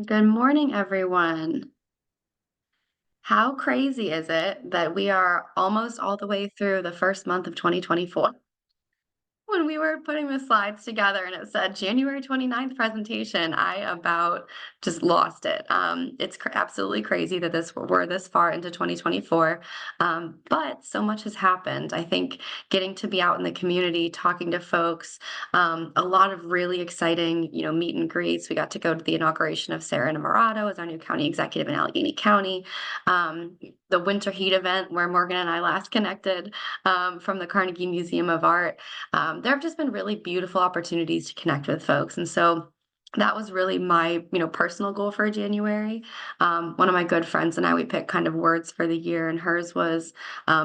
Good morning, everyone. How crazy is it that we are almost all the way through the first month of 2024? When we were putting the slides together and it said January 29th presentation, I about just lost it. It's absolutely crazy that we're this far into 2024, but so much has happened. I think getting to be out in the community, talking to folks, a lot of really exciting, meet and greets. We got to go to the inauguration of Sarah Namarato as our new county executive in Allegheny County. The winter heat event where Morgan and I last connected from the Carnegie Museum of Art. There have just been really beautiful opportunities to connect with folks. And so that was really my, personal goal for January. One of my good friends and I, we picked kind of words for the year, and hers was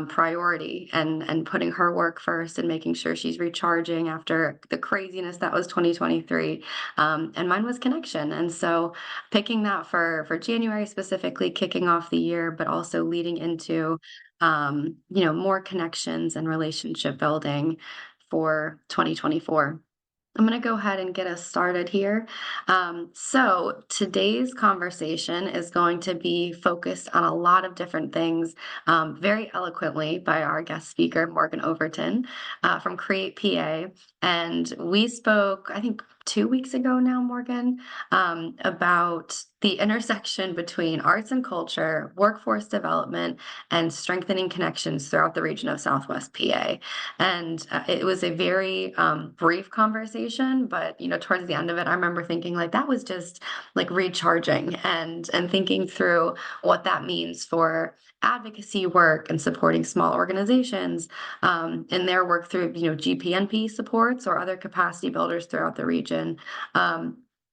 priority and putting her work first and making sure she's recharging after the craziness that was 2023. And mine was connection. And so picking that for January specifically, kicking off the year, but also leading into more connections and relationship building for 2024. I'm going to go ahead and get us started here. So, today's conversation is going to be focused on a lot of different things, very eloquently by our guest speaker, Morgan Overton from Create PA. And we spoke, I think, 2 weeks ago now, Morgan, about the intersection between arts and culture, workforce development, and strengthening connections throughout the region of Southwest PA. And it was a very brief conversation, but towards the end of it, I remember thinking like that was just like recharging and thinking through what that means for advocacy work and supporting small organizations in their work through GPNP supports or other capacity builders throughout the region.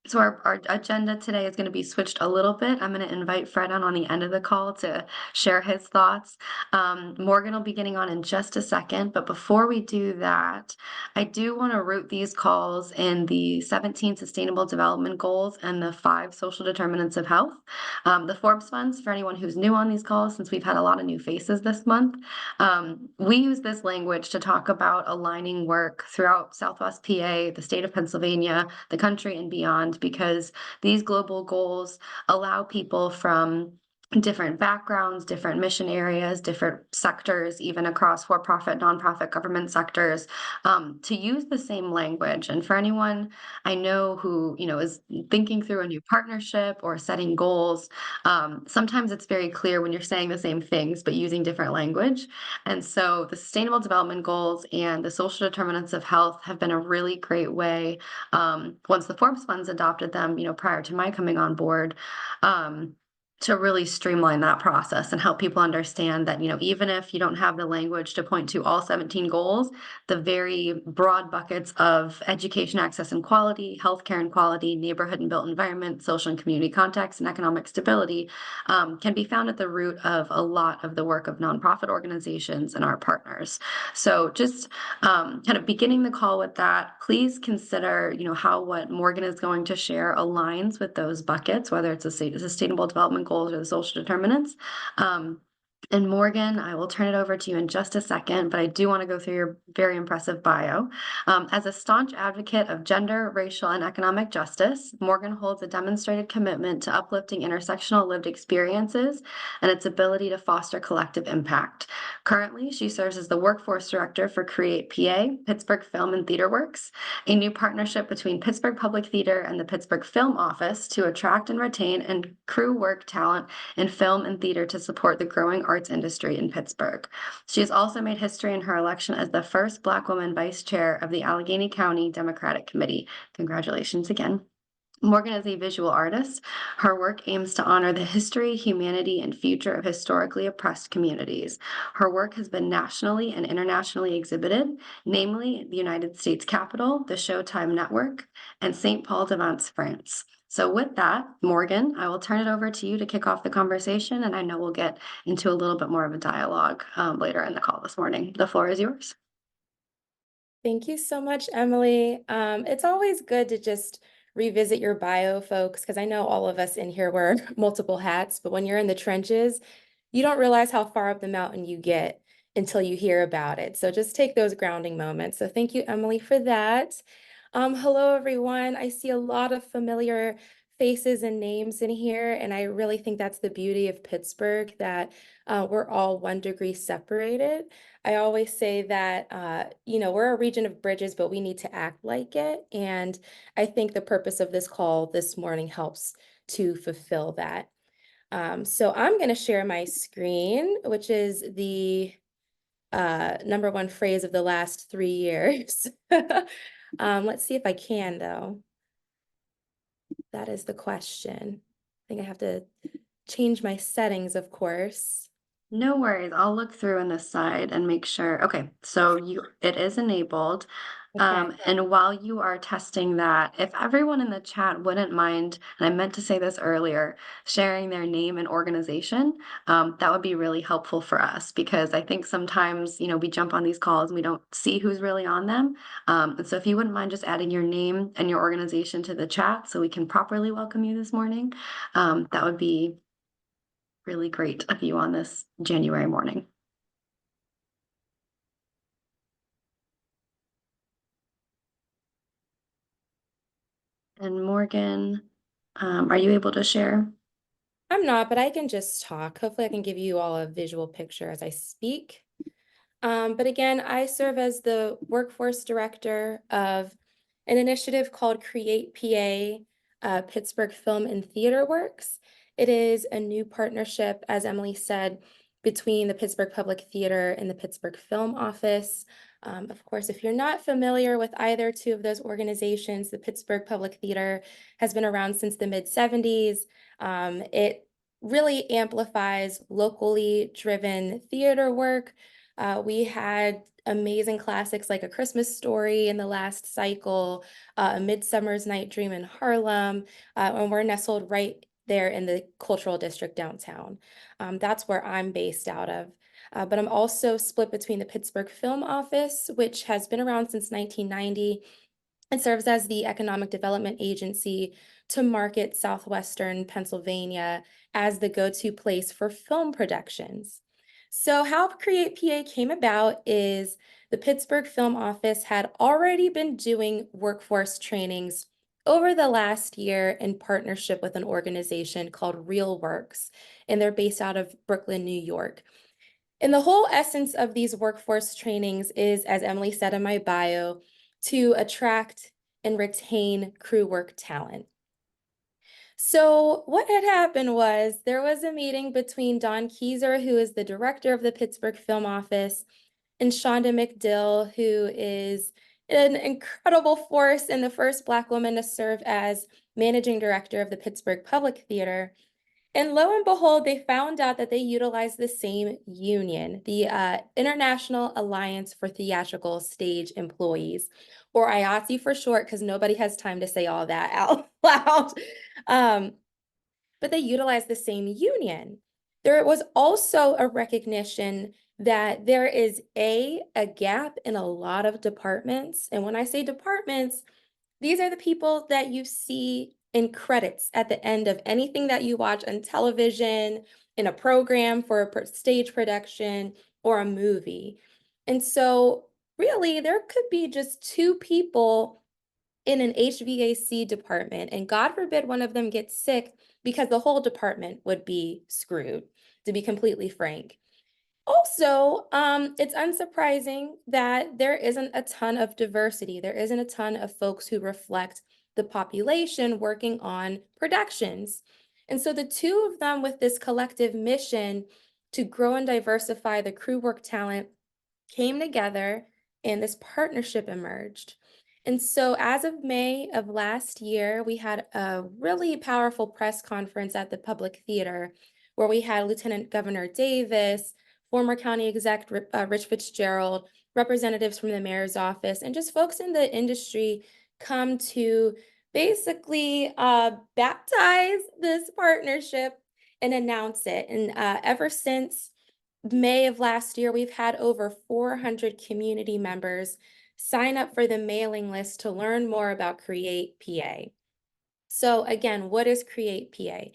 So our agenda today is going to be switched a little bit. I'm going to invite Fred on the end of the call to share his thoughts. Morgan will be getting on in just a second, but before we do that, I do want to root these calls in the 17 Sustainable Development Goals and the 5 Social Determinants of Health. The Forbes Funds, for anyone who's new on these calls, since we've had a lot of new faces this month, we use this language to talk about aligning work throughout Southwest PA, the state of Pennsylvania, the country, and beyond, because these global goals allow people from different backgrounds, different mission areas, different sectors, even across for-profit, nonprofit, government sectors, to use the same language. And for anyone I know who, is thinking through a new partnership or setting goals, sometimes it's very clear when you're saying the same things, but using different language. And so the Sustainable Development Goals and the Social Determinants of Health have been a really great way, once the Forbes Funds adopted them, prior to my coming on board, to really streamline that process and help people understand that, even if you don't have the language to point to all 17 goals, the very broad buckets of education, access, and quality, healthcare and quality, neighborhood and built environment, social and community context, and economic stability can be found at the root of a lot of the work of nonprofit organizations and our partners. So just kind of beginning the call with that, please consider, how what Morgan is going to share aligns with those buckets, whether it's a sustainable development goals or the social determinants. And Morgan, I will turn it over to you in just a second, but I do want to go through your very impressive bio. As a staunch advocate of gender, racial, and economic justice, Morgan holds a demonstrated commitment to uplifting intersectional lived experiences and its ability to foster collective impact. Currently, she serves as the workforce director for Create PA, Pittsburgh Film and Theater Works, a new partnership between Pittsburgh Public Theater and the Pittsburgh Film Office to attract and retain and crew work talent in film and theater to support the growing arts industry in Pittsburgh. She has also made history in her election as the first Black woman vice chair of the Allegheny County Democratic Committee. Congratulations again. Morgan is a visual artist. Her work aims to honor the history, humanity, and future of historically oppressed communities. Her work has been nationally and internationally exhibited, namely the United States Capitol, the Showtime Network, and St. Paul de Vence, France. So with that, Morgan, I will turn it over to you to kick off the conversation, and I know we'll get into a little bit more of a dialogue later in the call this morning. The floor is yours. Thank you so much, Emily. It's always good to just revisit your bio, folks, because I know all of us in here wear multiple hats, but when you're in the trenches, you don't realize how far up the mountain you get until you hear about it. So just take those grounding moments. So thank you, Emily, for that. Hello, everyone. I see a lot of familiar faces and names in here, and I really think that's the beauty of Pittsburgh, that we're all 1 degree separated. I always say that, we're a region of bridges, but we need to act like it. And I think the purpose of this call this morning helps to fulfill that. So I'm going to share my screen, which is the number one phrase of the last 3 years. Let's see if I can, though. That is the question. I think I have to change my settings, of course. No worries. I'll look through on this side and make sure. Okay, so it is enabled. Okay. And while you are testing that, if everyone in the chat wouldn't mind, and I meant to say this earlier, sharing their name and organization, that would be really helpful for us because I think sometimes, we jump on these calls and we don't see who's really on them. And so if you wouldn't mind just adding your name and your organization to the chat so we can properly welcome you this morning, that would be really great of you on this January morning. And Morgan, are you able to share? I'm not, but I can just talk. Hopefully, I can give you all a visual picture as I speak. But again, I serve as the workforce director of an initiative called Create PA, Pittsburgh Film and Theater Works. It is a new partnership, as Emily said, between the Pittsburgh Public Theater and the Pittsburgh Film Office. Of course, if you're not familiar with either two of those organizations, the Pittsburgh Public Theater has been around since the mid-70s. It really amplifies locally driven theater work. We had amazing classics like A Christmas Story in the last cycle, A Midsummer's Night Dream in Harlem, and we're nestled right there in the cultural district downtown. That's where I'm based out of. But I'm also split between the Pittsburgh Film Office, which has been around since 1990 and serves as the economic development agency to market Southwestern Pennsylvania as the go-to place for film productions. So how Create PA came about is the Pittsburgh Film Office had already been doing workforce trainings over the last year in partnership with an organization called RealWorks, and they're based out of Brooklyn, New York. And the whole essence of these workforce trainings is, as Emily said in my bio, to attract and retain crew work talent. So what had happened was there was a meeting between Don Keyser, who is the director of the Pittsburgh Film Office, and Shonda McDill, who is an incredible force and the first Black woman to serve as managing director of the Pittsburgh Public Theater. And lo and behold, they found out that they utilize the same union, the International Alliance for Theatrical Stage Employees, or IATSE for short, because nobody has time to say all that out loud. But they utilize the same union. There was also a recognition that there is a gap in a lot of departments. And when I say departments, these are the people that you see in credits at the end of anything that you watch on television, in a program for a stage production, or a movie. And so, really, there could be just two people in an HVAC department, and God forbid one of them gets sick because the whole department would be screwed, to be completely frank. Also, it's unsurprising that there isn't a ton of diversity. There isn't a ton of folks who reflect the population working on productions. And so the two of them with this collective mission to grow and diversify the crew work talent came together and this partnership emerged. And so as of May of last year, we had a really powerful press conference at the Public Theater where we had Lieutenant Governor Davis, former county exec Rich Fitzgerald, representatives from the mayor's office, and just folks in the industry come to basically baptize this partnership and announce it. And ever since May of last year, we've had over 400 community members sign up for the mailing list to learn more about Create PA. So again, what is Create PA?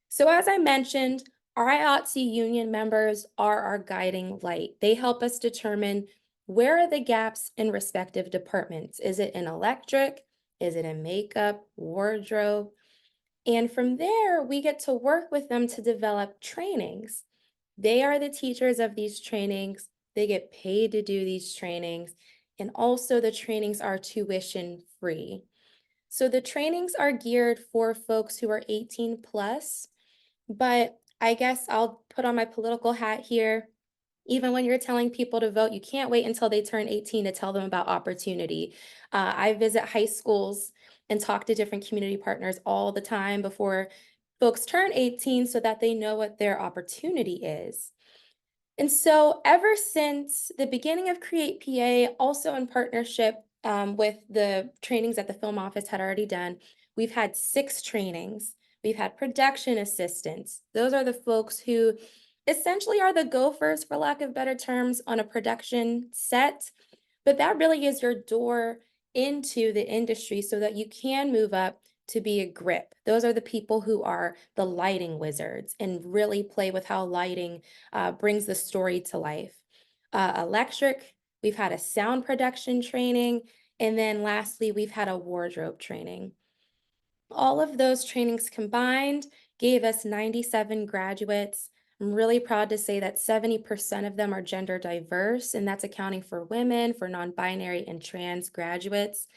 So as I mentioned, our IATSE union members are our guiding light. They help us determine where are the gaps in respective departments. Is it in electric? Is it in makeup, wardrobe? And from there, we get to work with them to develop trainings. They are the teachers of these trainings. They get paid to do these trainings. And also, the trainings are tuition free. So the trainings are geared for folks who are 18 plus, but I guess I'll put on my political hat here. Even when you're telling people to vote, you can't wait until they turn 18 to tell them about opportunity. I visit high schools and talk to different community partners all the time before folks turn 18 so that they know what their opportunity is. And so, ever since the beginning of Create PA, also in partnership with the trainings that the film office had already done, we've had 6 trainings. We've had production assistants. Those are the folks who essentially are the gophers, for lack of better terms, on a production set. But that really is your door into the industry so that you can move up to be a grip. Those are the people who are the lighting wizards and really play with how lighting brings the story to life. Electric, we've had a sound production training. And then lastly, we've had a wardrobe training. All of those trainings combined gave us 97 graduates. I'm really proud to say that 70% of them are gender diverse, and that's accounting for women, for non binary, and trans graduates.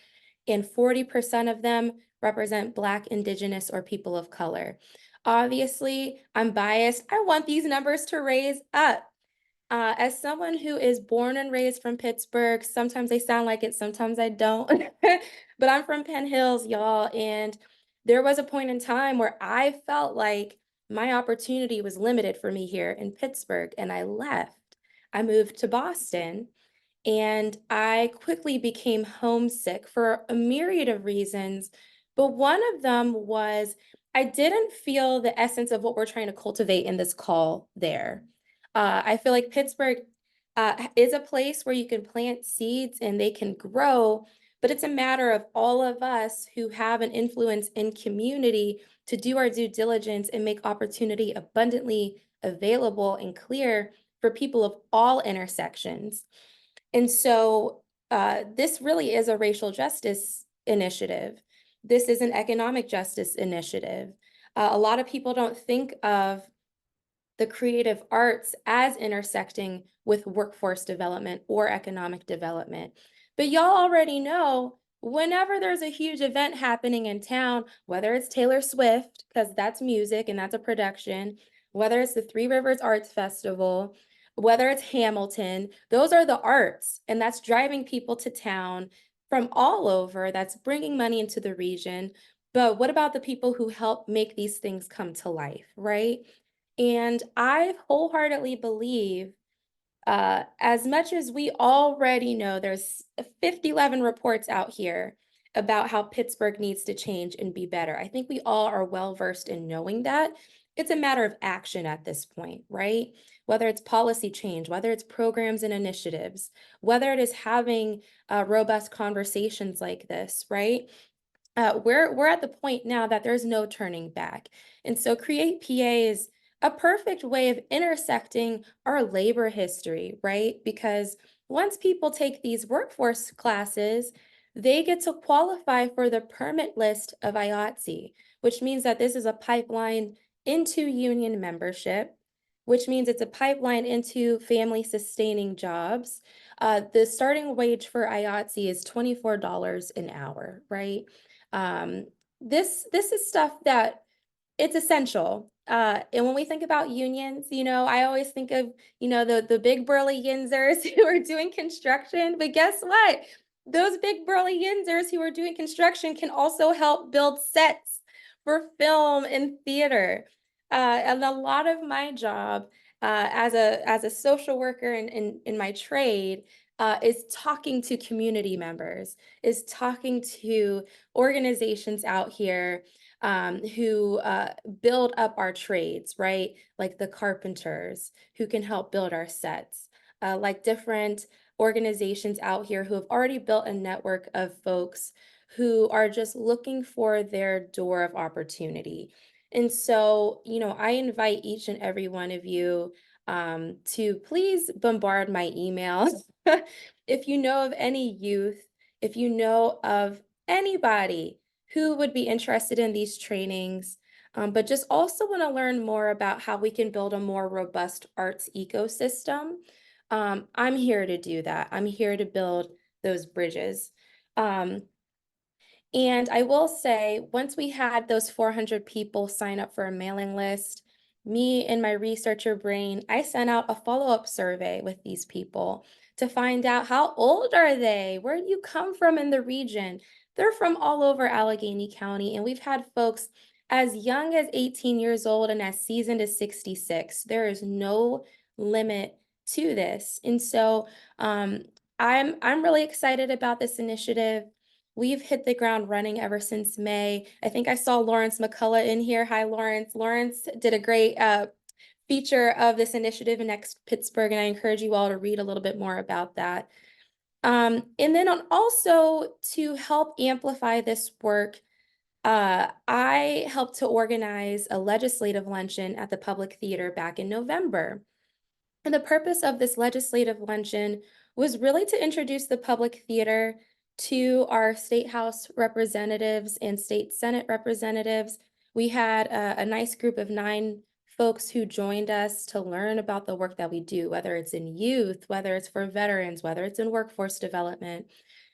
And 40% of them represent Black, Indigenous, or people of color. Obviously, I'm biased. I want these numbers to raise up. As someone who is born and raised from Pittsburgh, sometimes they sound like it, sometimes I don't. But I'm from Penn Hills, y'all, and there was a point in time where I felt like my opportunity was limited for me here in Pittsburgh, and I left. I moved to Boston, and I quickly became homesick for a myriad of reasons. But one of them was I didn't feel the essence of what we're trying to cultivate in this call there. I feel like Pittsburgh is a place where you can plant seeds and they can grow, but it's a matter of all of us who have an influence in community to do our due diligence and make opportunity abundantly available and clear for people of all intersections. And so this really is a racial justice initiative. This is an economic justice initiative. A lot of people don't think of the creative arts as intersecting with workforce development or economic development. But y'all already know whenever there's a huge event happening in town, whether it's Taylor Swift, because that's music and that's a production, whether it's the Three Rivers Arts Festival, whether it's Hamilton, those are the arts, and that's driving people to town from all over, that's bringing money into the region. But what about the people who help make these things come to life, right? And I wholeheartedly believe, as much as we already know, there's 11 reports out here about how Pittsburgh needs to change and be better. I think we all are well versed in knowing that. It's a matter of action at this point, right? Whether it's policy change, whether it's programs and initiatives, whether it is having robust conversations like this, right? We're at the point now that there's no turning back. And so Create PA is a perfect way of intersecting our labor history, right? Because once people take these workforce classes, they get to qualify for the permit list of IATSE, which means that this is a pipeline into union membership, which means it's a pipeline into family sustaining jobs. The starting wage for IATSE is $24 an hour, right? Um, this is stuff that it's essential. And when we think about unions, I always think of, the big burly yinzers who are doing construction. But guess what? Those big burly yinzers who are doing construction can also help build sets for film and theater. And a lot of my job as a social worker in my trade is talking to community members, is talking to organizations out here who build up our trades, right? Like the carpenters who can help build our sets, like different organizations out here who have already built a network of folks who are just looking for their door of opportunity. And so, I invite each and every one of you to please bombard my email. If you know of any youth, if you know of anybody who would be interested in these trainings, but just also want to learn more about how we can build a more robust arts ecosystem. I'm here to do that. I'm here to build those bridges. Um, and I will say, once we had those 400 people sign up for a mailing list, me and my researcher brain, I sent out a follow-up survey with these people to find out how old are they? Where do you come from in the region? They're from all over Allegheny County, and we've had folks as young as 18 years old and as seasoned as 66. There is no limit to this. And so I'm really excited about this initiative. We've hit the ground running ever since May. I think I saw Lawrence McCullough in here. Hi, Lawrence. Lawrence did a great feature of this initiative in Next Pittsburgh, and I encourage you all to read a little bit more about that. And then also to help amplify this work, I helped to organize a legislative luncheon at the Public Theater back in November. And the purpose of this legislative luncheon was really to introduce the public theater to our state house representatives and state senate representatives. We had a nice group of 9 folks who joined us to learn about the work that we do, whether it's in youth, whether it's for veterans, whether it's in workforce development.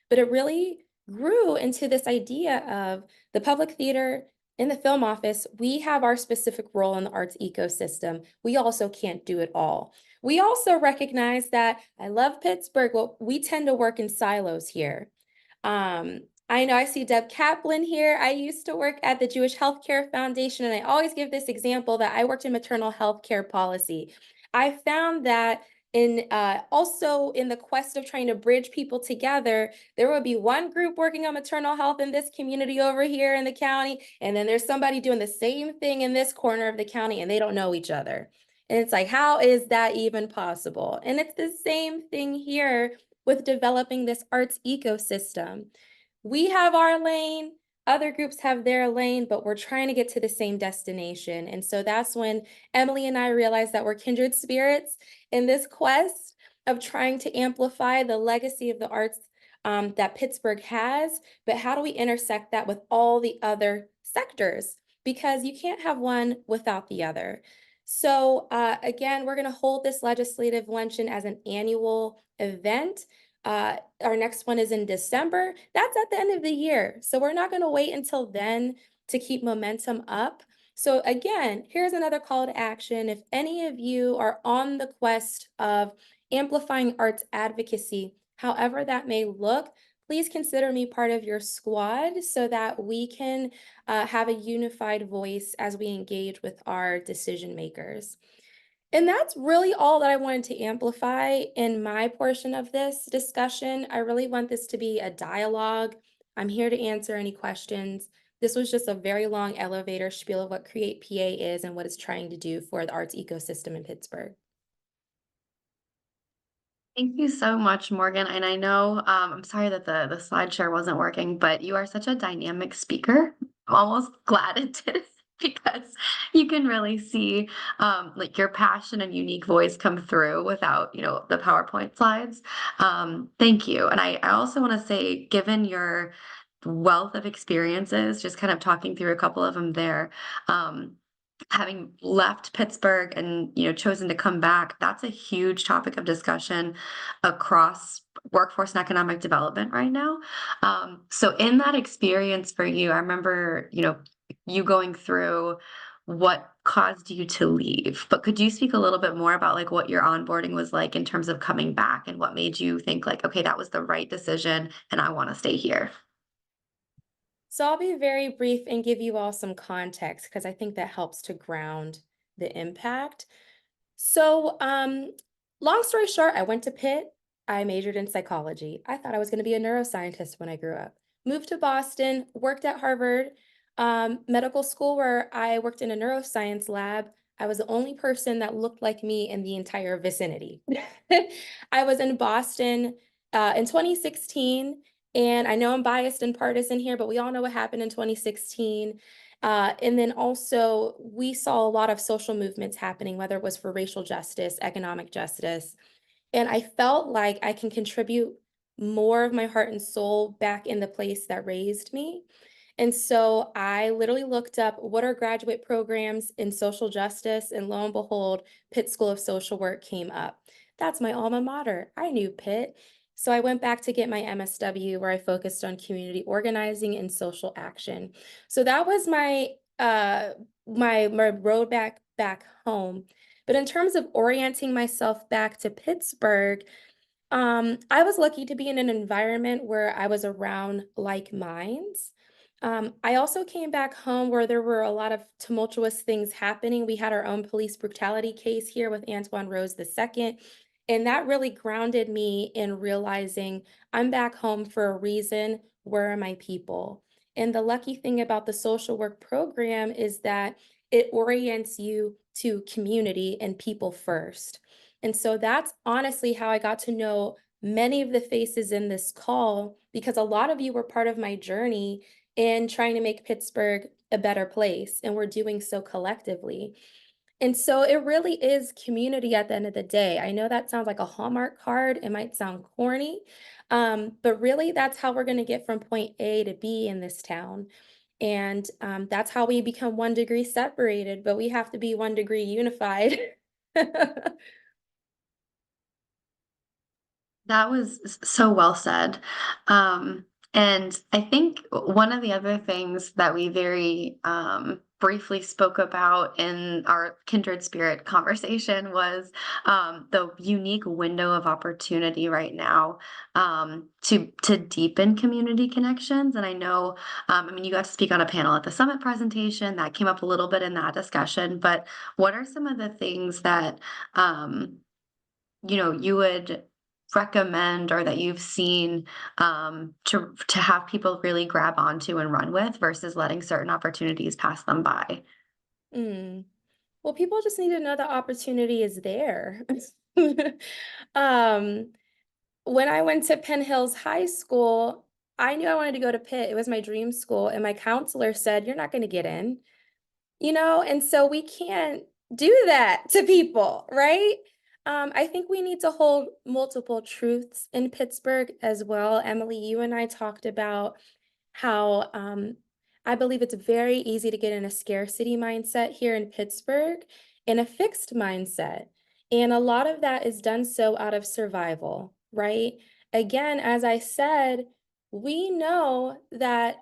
But it really grew into this idea of the public theater in the film office. We have our specific role in the arts ecosystem. We also can't do it all. We also recognize that I love Pittsburgh. Well, we tend to work in silos here. Um, I know I see Deb Kaplan here. I used to work at the Jewish Healthcare Foundation, and I always give this example that I worked in maternal health care policy. I found that in also in the quest of trying to bridge people together, there would be one group working on maternal health in this community over here in the county, and then there's somebody doing the same thing in this corner of the county, and they don't know each other. And it's like, how is that even possible? And it's the same thing here with developing this arts ecosystem. We have our lane, other groups have their lane, but we're trying to get to the same destination. And so that's when Emily and I realized that we're kindred spirits in this quest of trying to amplify the legacy of the arts that Pittsburgh has, but how do we intersect that with all the other sectors? Because you can't have one without the other. So again, we're going to hold this legislative luncheon as an annual event. Our next one is in December. That's at the end of the year. So we're not going to wait until then to keep momentum up. So again, here's another call to action. If any of you are on the quest of amplifying arts advocacy, however that may look, please consider me part of your squad so that we can have a unified voice as we engage with our decision makers. And that's really all that I wanted to amplify in my portion of this discussion. I really want this to be a dialogue. I'm here to answer any questions. This was just a very long elevator spiel of what Create PA is and what it's trying to do for the arts ecosystem in Pittsburgh. Thank you so much, Morgan. And I know, I'm sorry that the slide share wasn't working, but you are such a dynamic speaker. I'm almost glad it did because you can really see like your passion and unique voice come through without, the PowerPoint slides. Thank you. And I also want to say, given your wealth of experiences, just kind of talking through a couple of them there, having left Pittsburgh and chosen to come back, that's a huge topic of discussion across workforce and economic development right now. So in that experience for you, I remember you going through what caused you to leave. But could you speak a little bit more about like what your onboarding was like in terms of coming back and what made you think like, okay, that was the right decision and I want to stay here? So I'll be very brief and give you all some context because I think that helps to ground the impact. So, long story short, I went to Pitt. I majored in psychology. I thought I was going to be a neuroscientist when I grew up. Moved to Boston, worked at Harvard Medical School, where I worked in a neuroscience lab. I was the only person that looked like me in the entire vicinity. I was in Boston in 2016, and I know I'm biased and partisan here, but we all know what happened in 2016. And then also, we saw a lot of social movements happening, whether it was for racial justice, economic justice. And I felt like I can contribute more of my heart and soul back in the place that raised me. And so I literally looked up what are graduate programs in social justice, and lo and behold, Pitt School of Social Work came up. That's my alma mater. I knew Pitt. So I went back to get my MSW where I focused on community organizing and social action. So that was my road back home. But in terms of orienting myself back to Pittsburgh, I was lucky to be in an environment where I was around like minds. I also came back home where there were a lot of tumultuous things happening. We had our own police brutality case here with Antoine Rose II, and that really grounded me in realizing I'm back home for a reason. Where are my people? And the lucky thing about the social work program is that it orients you to community and people first. And so that's honestly how I got to know many of the faces in this call because a lot of you were part of my journey in trying to make Pittsburgh a better place, and we're doing so collectively. And so it really is community at the end of the day. I know that sounds like a Hallmark card, it might sound corny, but really that's how we're going to get from point A to B in this town. And that's how we become 1 degree separated, but we have to be 1 degree unified. That was so well said. And I think one of the other things that we very briefly spoke about in our kindred spirit conversation was the unique window of opportunity right now to deepen community connections. And I know, I mean, you got to speak on a panel at the summit presentation that came up a little bit in that discussion. But what are some of the things that you would recommend or that you've seen to have people really grab onto and run with versus letting certain opportunities pass them by? Mm. Well, people just need to know the opportunity is there. Um, when I went to Penn Hills High School, I knew I wanted to go to Pitt. It was my dream school, and my counselor said, "You're not going to get in." And so we can't do that to people, right? I think we need to hold multiple truths in Pittsburgh as well. Emily, you and I talked about how I believe it's very easy to get in a scarcity mindset here in Pittsburgh and a fixed mindset. And a lot of that is done so out of survival, right? Again, as I said, we know that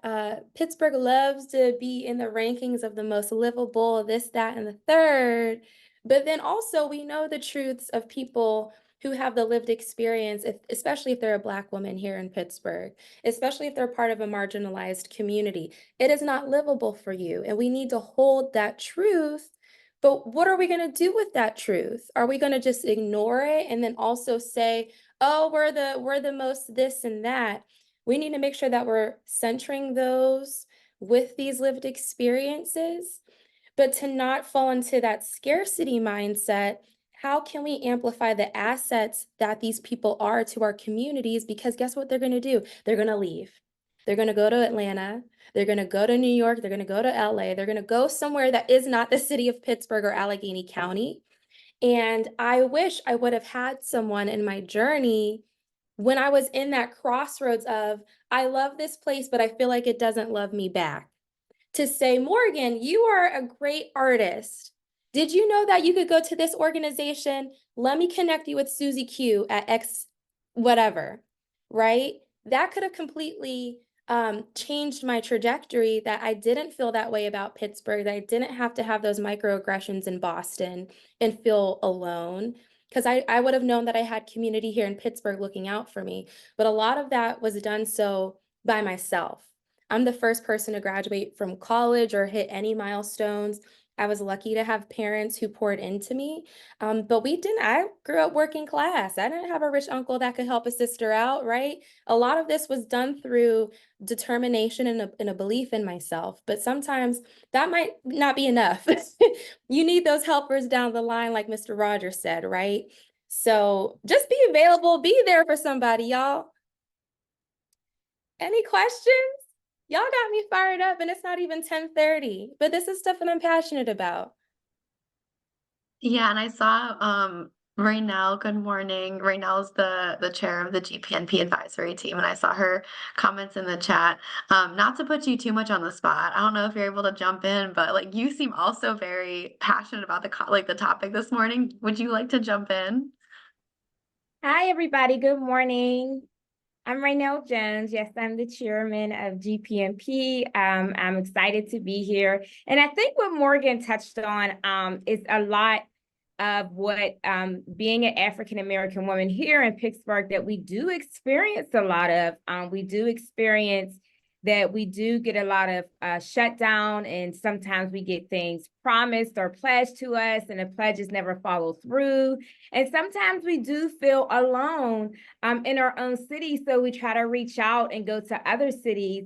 Pittsburgh loves to be in the rankings of the most livable, this, that, and the third. But then also, we know the truths of people who have the lived experience, especially if they're a Black woman here in Pittsburgh, especially if they're part of a marginalized community. It is not livable for you. And we need to hold that truth. But what are we going to do with that truth? Are we going to just ignore it and then also say, oh, we're the most this and that? We need to make sure that we're centering those with these lived experiences, but to not fall into that scarcity mindset. How can we amplify the assets that these people are to our communities? Because guess what they're going to do? They're going to leave. They're going to go to Atlanta. They're going to go to New York. They're going to go to LA. They're going to go somewhere that is not the city of Pittsburgh or Allegheny County. And I wish I would have had someone in my journey when I was in that crossroads of, I love this place, but I feel like it doesn't love me back, to say, Morgan, you are a great artist. Did you know that you could go to this organization? Let me connect you with Susie Q at X whatever, right? That could have completely changed my trajectory, that I didn't feel that way about Pittsburgh, that I didn't have to have those microaggressions in Boston and feel alone. Because I would have known that I had community here in Pittsburgh looking out for me. But a lot of that was done so by myself. I'm the first person to graduate from college or hit any milestones. I was lucky to have parents who poured into me. But I grew up working class. I didn't have a rich uncle that could help a sister out, right? A lot of this was done through determination and a belief in myself. But sometimes that might not be enough. You need those helpers down the line, like Mr. Rogers said, right? So just be available, be there for somebody, y'all. Any questions? Y'all got me fired up and it's not even 10:30, but this is stuff that I'm passionate about. Yeah, and I saw Raynell, good morning. Raynell's the chair of the GPNP advisory team, and I saw her comments in the chat. Not to put you too much on the spot, I don't know if you're able to jump in, but like you seem also very passionate about like the topic this morning. Would you like to jump in? Hi, everybody. Good morning. I'm Raynell Jones. Yes, I'm the chairman of GPMP. I'm excited to be here. And I think what Morgan touched on is a lot of what being an African American woman here in Pittsburgh that we do experience a lot of. We do experience that we do get a lot of shutdown, and sometimes we get things promised or pledged to us, and the pledges never follow through. And sometimes we do feel alone in our own city. So we try to reach out and go to other cities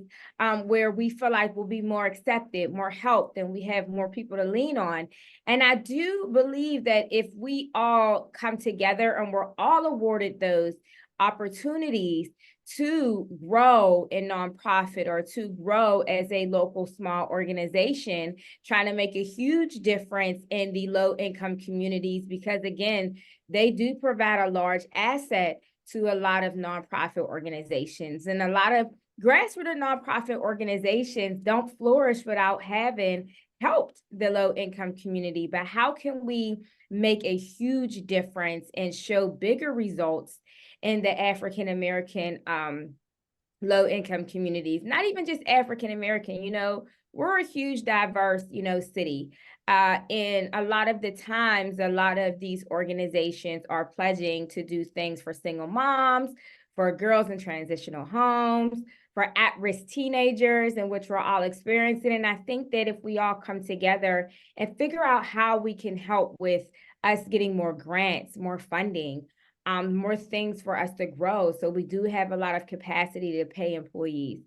where we feel like we'll be more accepted, more helped, and we have more people to lean on. And I do believe that if we all come together and we're all awarded those opportunities to grow in nonprofit or to grow as a local small organization, trying to make a huge difference in the low income communities, because again, they do provide a large asset to a lot of nonprofit organizations, and a lot of grassroots nonprofit organizations don't flourish without having helped the low income community. But how can we make a huge difference and show bigger results in the African American low income communities? Not even just African American, we're a huge diverse, city. And a lot of the times, a lot of these organizations are pledging to do things for single moms, for girls in transitional homes, for at-risk teenagers, in which we're all experiencing. And I think that if we all come together and figure out how we can help with us getting more grants, more funding, more things for us to grow. So we do have a lot of capacity to pay employees.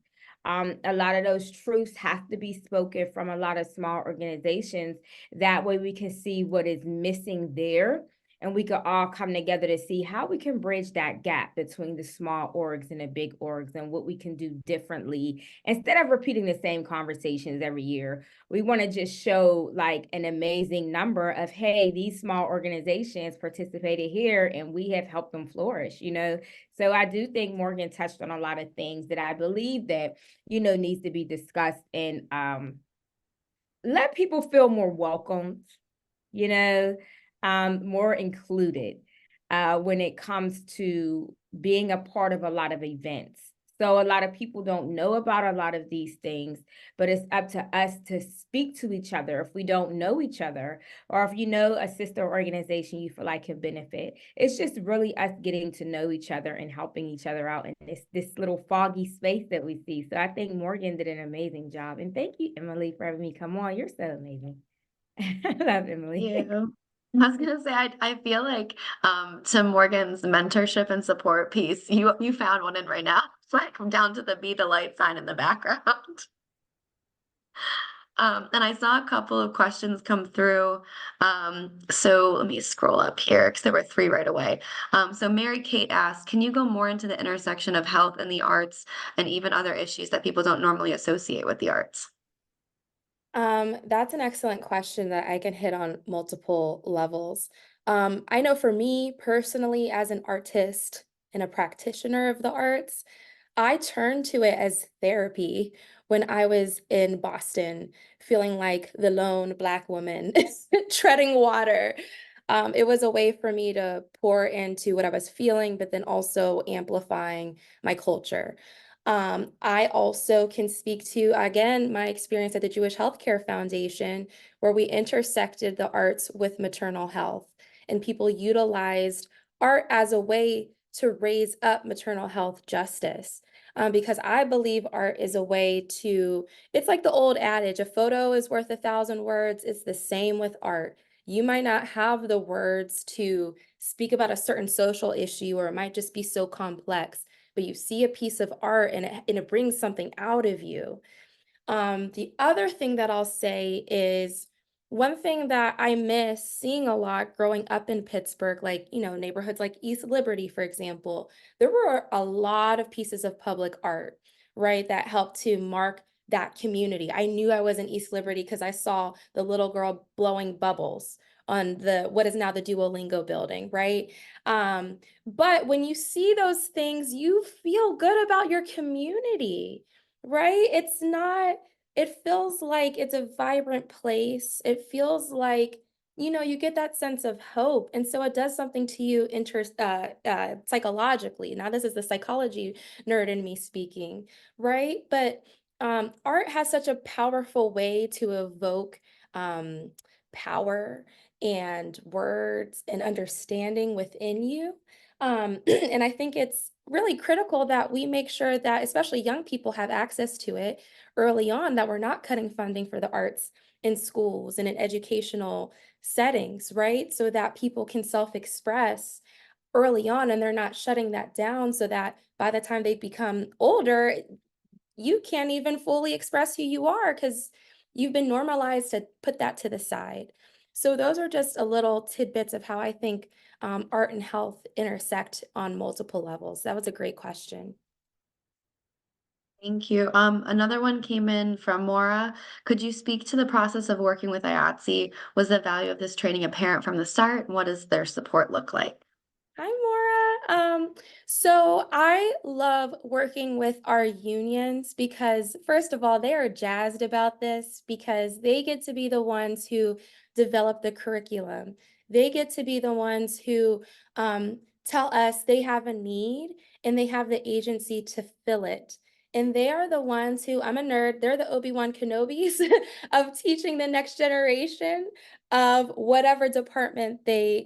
A lot of those truths have to be spoken from a lot of small organizations. That way we can see what is missing there, and we could all come together to see how we can bridge that gap between the small orgs and the big orgs, and what we can do differently instead of repeating the same conversations every year. We want to just show like an amazing number of, hey, these small organizations participated here and we have helped them flourish. So I do think Morgan touched on a lot of things that I believe that needs to be discussed, and let people feel more welcomed, you know, more included when it comes to being a part of a lot of events. So a lot of people don't know about a lot of these things, but it's up to us to speak to each other if we don't know each other, or if you know a sister organization you feel like can benefit. It's just really us getting to know each other and helping each other out in this little foggy space that we see. So I think Morgan did an amazing job. And thank you, Emily, for having me come on. You're so amazing. I love Emily. You. I was gonna say, I feel like to Morgan's mentorship and support piece, you found one in right now. It's like down to the be the light sign in the background. And I saw a couple of questions come through. So let me scroll up here because there were three right away. So Mary Kate asked, can you go more into the intersection of health and the arts and even other issues that people don't normally associate with the arts? That's an excellent question that I can hit on multiple levels. I know for me personally, as an artist and a practitioner of the arts, I turned to it as therapy when I was in Boston, feeling like the lone Black woman treading water. It was a way for me to pour into what I was feeling, but then also amplifying my culture. I also can speak to, again, my experience at the Jewish Healthcare Foundation, where we intersected the arts with maternal health, and people utilized art as a way to raise up maternal health justice. Because I believe art is a way to, it's like the old adage, a photo is worth 1,000 words. It's the same with art. You might not have the words to speak about a certain social issue, or it might just be so complex, but you see a piece of art and it brings something out of you. The other thing that I'll say is one thing that I miss seeing a lot growing up in Pittsburgh, like, neighborhoods like East Liberty, for example, there were a lot of pieces of public art, right, that helped to mark that community. I knew I was in East Liberty because I saw the little girl blowing bubbles, on the what is now the Duolingo building, right? But when you see those things, you feel good about your community, right? It's not, it feels like it's a vibrant place. It feels like, you get that sense of hope. And so it does something to you psychologically. Now, this is the psychology nerd in me speaking, right? But art has such a powerful way to evoke um, power and words and understanding within you. And I think it's really critical that we make sure that, especially young people, have access to it early on, that we're not cutting funding for the arts in schools and in educational settings, right? So that people can self-express early on and they're not shutting that down so that by the time they become older, you can't even fully express who you are because you've been normalized to put that to the side. So those are just a little tidbits of how I think art and health intersect on multiple levels. That was a great question. Thank you. Another one came in from Maura. Could you speak to the process of working with IATSE? Was the value of this training apparent from the start? And what does their support look like? Hi, Maura. So I love working with our unions because, first of all, they are jazzed about this because they get to be the ones who develop the curriculum. They get to be the ones who tell us they have a need and they have the agency to fill it. And they are the ones who, I'm a nerd, they're the Obi-Wan Kenobis of teaching the next generation of whatever department they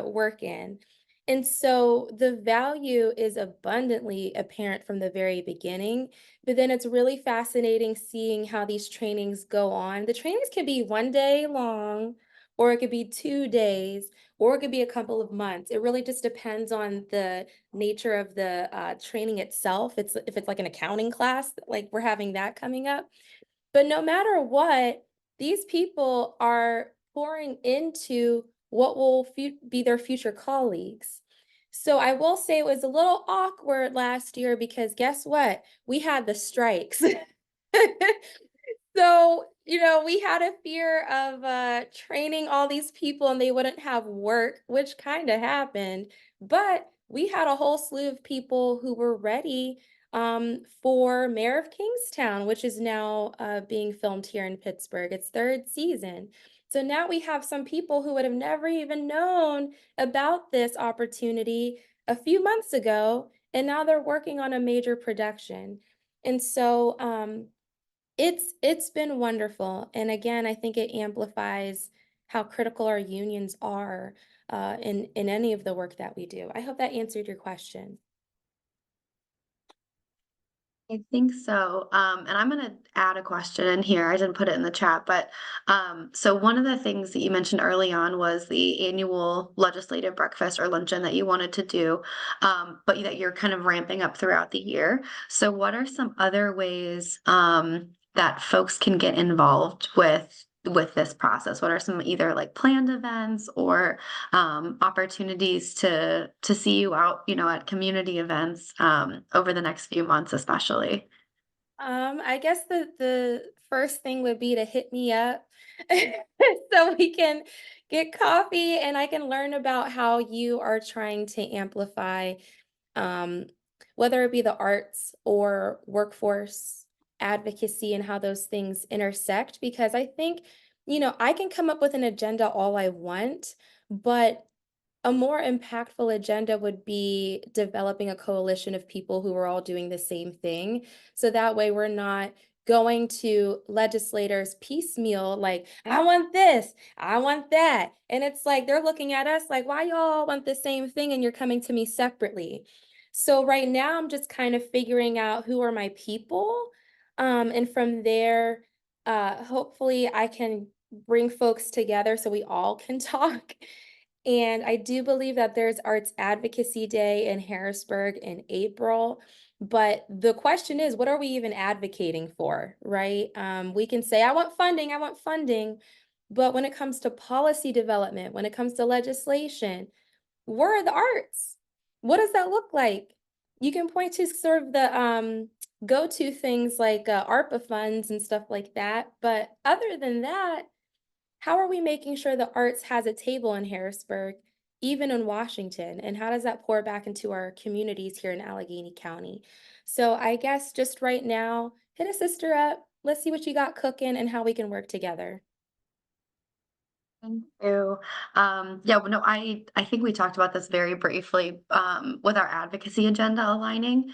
work in. And so the value is abundantly apparent from the very beginning, but then it's really fascinating seeing how these trainings go on. The trainings can be 1 day long, or it could be 2 days, or it could be a couple of months. It really just depends on the nature of the training itself. If it's like an accounting class, like we're having that coming up. But no matter what, these people are pouring into what will be their future colleagues. So I will say it was a little awkward last year because guess what? We had the strikes. So, we had a fear of training all these people and they wouldn't have work, which kind of happened. But we had a whole slew of people who were ready for Mayor of Kingstown, which is now being filmed here in Pittsburgh. Its third season. So now we have some people who would have never even known about this opportunity a few months ago, and now they're working on a major production. And so it's been wonderful. And again, I think it amplifies how critical our unions are in any of the work that we do. I hope that answered your question. I think so. And I'm going to add a question in here. I didn't put it in the chat, but so one of the things that you mentioned early on was the annual legislative breakfast or luncheon that you wanted to do, but that you're kind of ramping up throughout the year. So, what are some other ways that folks can get involved with this process? What are some either like planned events or opportunities to see you out, at community events over the next few months, especially? I guess the first thing would be to hit me up so we can get coffee and I can learn about how you are trying to amplify um, whether it be the arts or workforce advocacy and how those things intersect. Because I think, I can come up with an agenda all I want, but a more impactful agenda would be developing a coalition of people who are all doing the same thing. So that way we're not going to legislators piecemeal, like, I want this, I want that. And it's like they're looking at us like, why y'all want the same thing and you're coming to me separately? So right now I'm just kind of figuring out who are my people. And from there, hopefully I can bring folks together so we all can talk. And I do believe that there's Arts Advocacy Day in Harrisburg in April. But the question is, what are we even advocating for, right? We can say, I want funding. But when it comes to policy development, when it comes to legislation, where are the arts? What does that look like? You can point to sort of the go-to things like ARPA funds and stuff like that. But other than that, how are we making sure the arts has a table in Harrisburg, even in Washington? And how does that pour back into our communities here in Allegheny County? So I guess just right now, hit a sister up. Let's see what you got cooking and how we can work together. Thank you. Yeah, well, no, I think we talked about this very briefly with our advocacy agenda aligning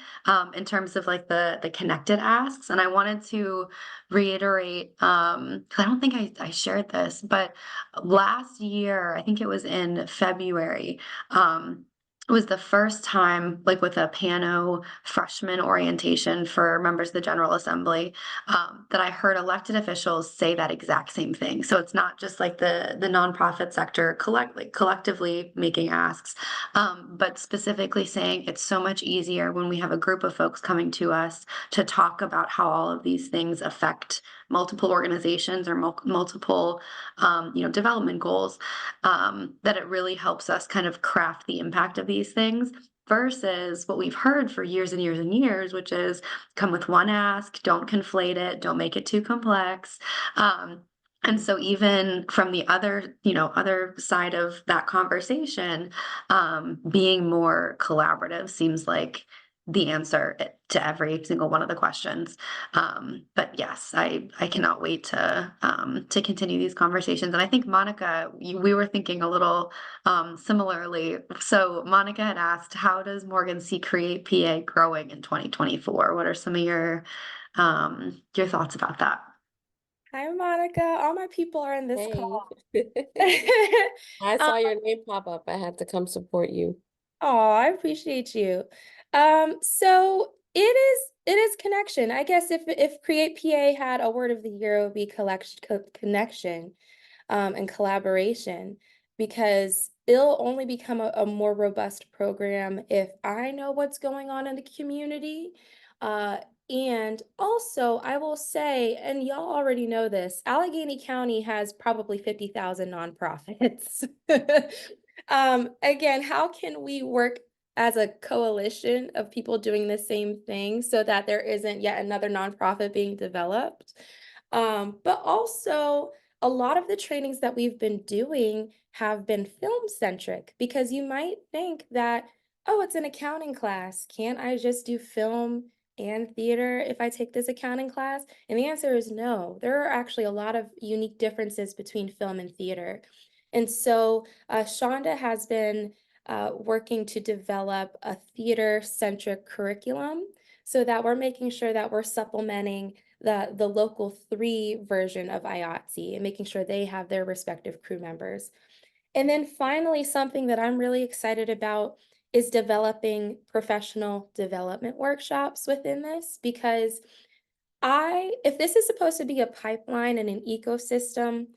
in terms of like the connected asks, and I wanted to reiterate 'cause I don't think I shared this, but last year, I think it was in February, it was the first time, like with a Pano freshman orientation for members of the General Assembly, that I heard elected officials say that exact same thing. So it's not just like the nonprofit sector collectively making asks, but specifically saying it's so much easier when we have a group of folks coming to us to talk about how all of these things affect multiple organizations or multiple development goals, that it really helps us kind of craft the impact of these things versus what we've heard for years and years and years, which is come with one ask, don't conflate it, don't make it too complex. And so even from the other side of that conversation, being more collaborative seems like the answer to every single one of the questions. But yes, I cannot wait to continue these conversations. And I think Monica, we were thinking a little similarly. So Monica had asked, how does Morgan see Create PA growing in 2024? What are some of your thoughts about that? Hi, Monica. All my people are in this Hey, call. I Um, saw your name pop up. I had to come support you. Oh, I appreciate you. So it is connection. I guess if Create PA had a word of the year, it would be connection, and collaboration, because it'll only become a more robust program if I know what's going on in the community. Uh, and also, I will say, and y'all already know this, Allegheny County has probably 50,000 nonprofits. Again, how can we work as a coalition of people doing the same thing so that there isn't yet another nonprofit being developed? But also, a lot of the trainings that we've been doing have been film centric, because you might think that, oh, it's an accounting class. Can't I just do film and theater if I take this accounting class? And the answer is no. There are actually a lot of unique differences between film and theater. And so Shonda has been working to develop a theater centric curriculum so that we're making sure that we're supplementing the local 3 version of IATSE and making sure they have their respective crew members. And then finally, something that I'm really excited about is developing professional development workshops within this, because if this is supposed to be a pipeline and an ecosystem,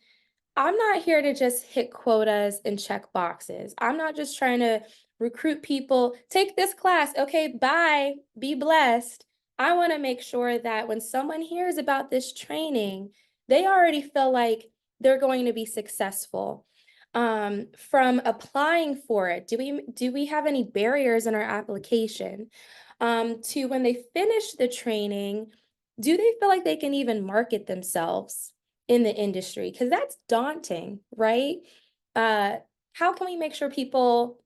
I'm not here to just hit quotas and check boxes. I'm not just trying to recruit people, take this class, okay, bye, be blessed. I want to make sure that when someone hears about this training, they already feel like they're going to be successful. From applying for it, do we have any barriers in our application? To when they finish the training, do they feel like they can even market themselves in the industry? Because that's daunting, right? Uh, how can we make sure people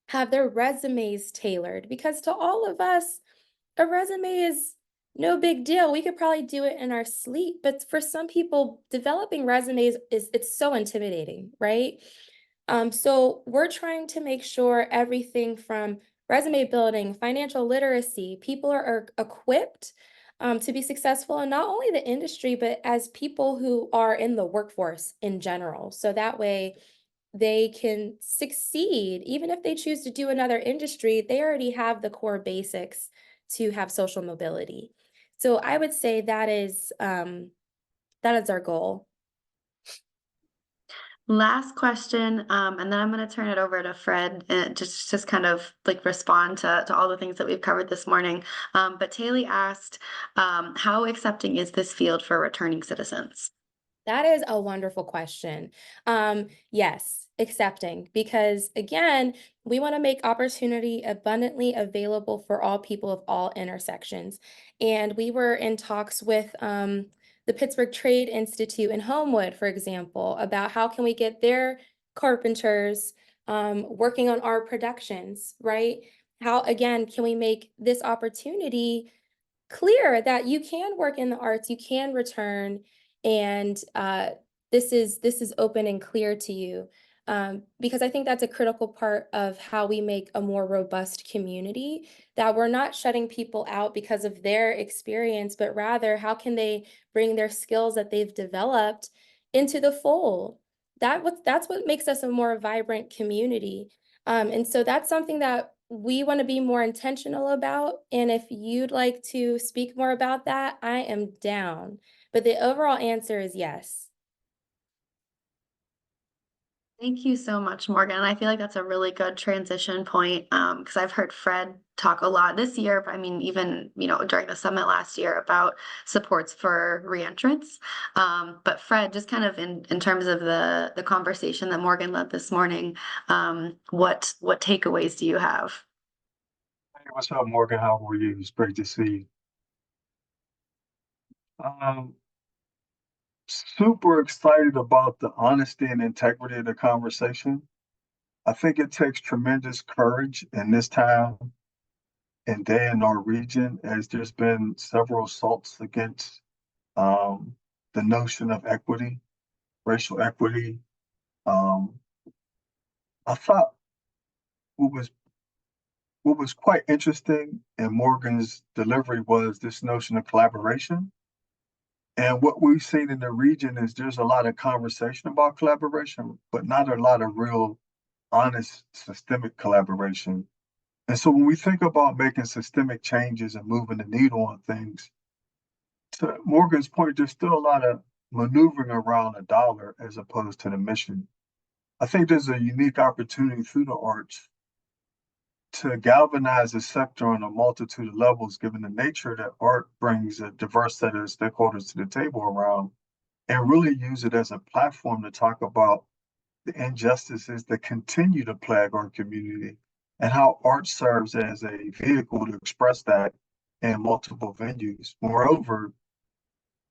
have their resumes tailored? Because to all of us, a resume is no big deal. We could probably do it in our sleep, but for some people, developing resumes it's so intimidating, right? So we're trying to make sure everything from resume building, financial literacy, people are equipped to be successful in not only the industry, but as people who are in the workforce in general. So that way they can succeed. Even if they choose to do another industry, they already have the core basics to have social mobility. So I would say that is our goal. Last question, and then I'm going to turn it over to Fred and just kind of like respond to all the things that we've covered this morning. But Taylor asked, how accepting is this field for returning citizens? That is a wonderful question. Yes, accepting, because again, we want to make opportunity abundantly available for all people of all intersections. And we were in talks with the Pittsburgh Trade Institute in Homewood, for example, about how can we get their carpenters working on our productions, right? How, again, can we make this opportunity clear that you can work in the arts, you can return, and this is open and clear to you. Because I think that's a critical part of how we make a more robust community, that we're not shutting people out because of their experience, but rather how can they bring their skills that they've developed into the fold. That's what makes us a more vibrant community. And so that's something that we want to be more intentional about. And if you'd like to speak more about that, I am down. But the overall answer is yes. Thank you so much, Morgan. I feel like that's a really good transition point because I've heard Fred talk a lot this year. I mean, even during the summit last year about supports for reentrants. But Fred, just kind of in terms of the conversation that Morgan led this morning, what takeaways do you have? Hey, what's up, Morgan? How are you? It's great to see you. Um, Super excited about the honesty and integrity of the conversation. I think it takes tremendous courage in this time and day in our region, as there's been several assaults against um, the notion of equity, racial equity. Um, I thought what was what was quite interesting in Morgan's delivery was this notion of collaboration. And what we've seen in the region is there's a lot of conversation about collaboration, but not a lot of real honest systemic collaboration. And so when we think about making systemic changes and moving the needle on things, to Morgan's point, there's still a lot of maneuvering around a dollar as opposed to the mission. I think there's a unique opportunity through the arts to galvanize the sector on a multitude of levels, given the nature that art brings a diverse set of stakeholders to the table around, and really use it as a platform to talk about the injustices that continue to plague our community and how art serves as a vehicle to express that in multiple venues. Moreover,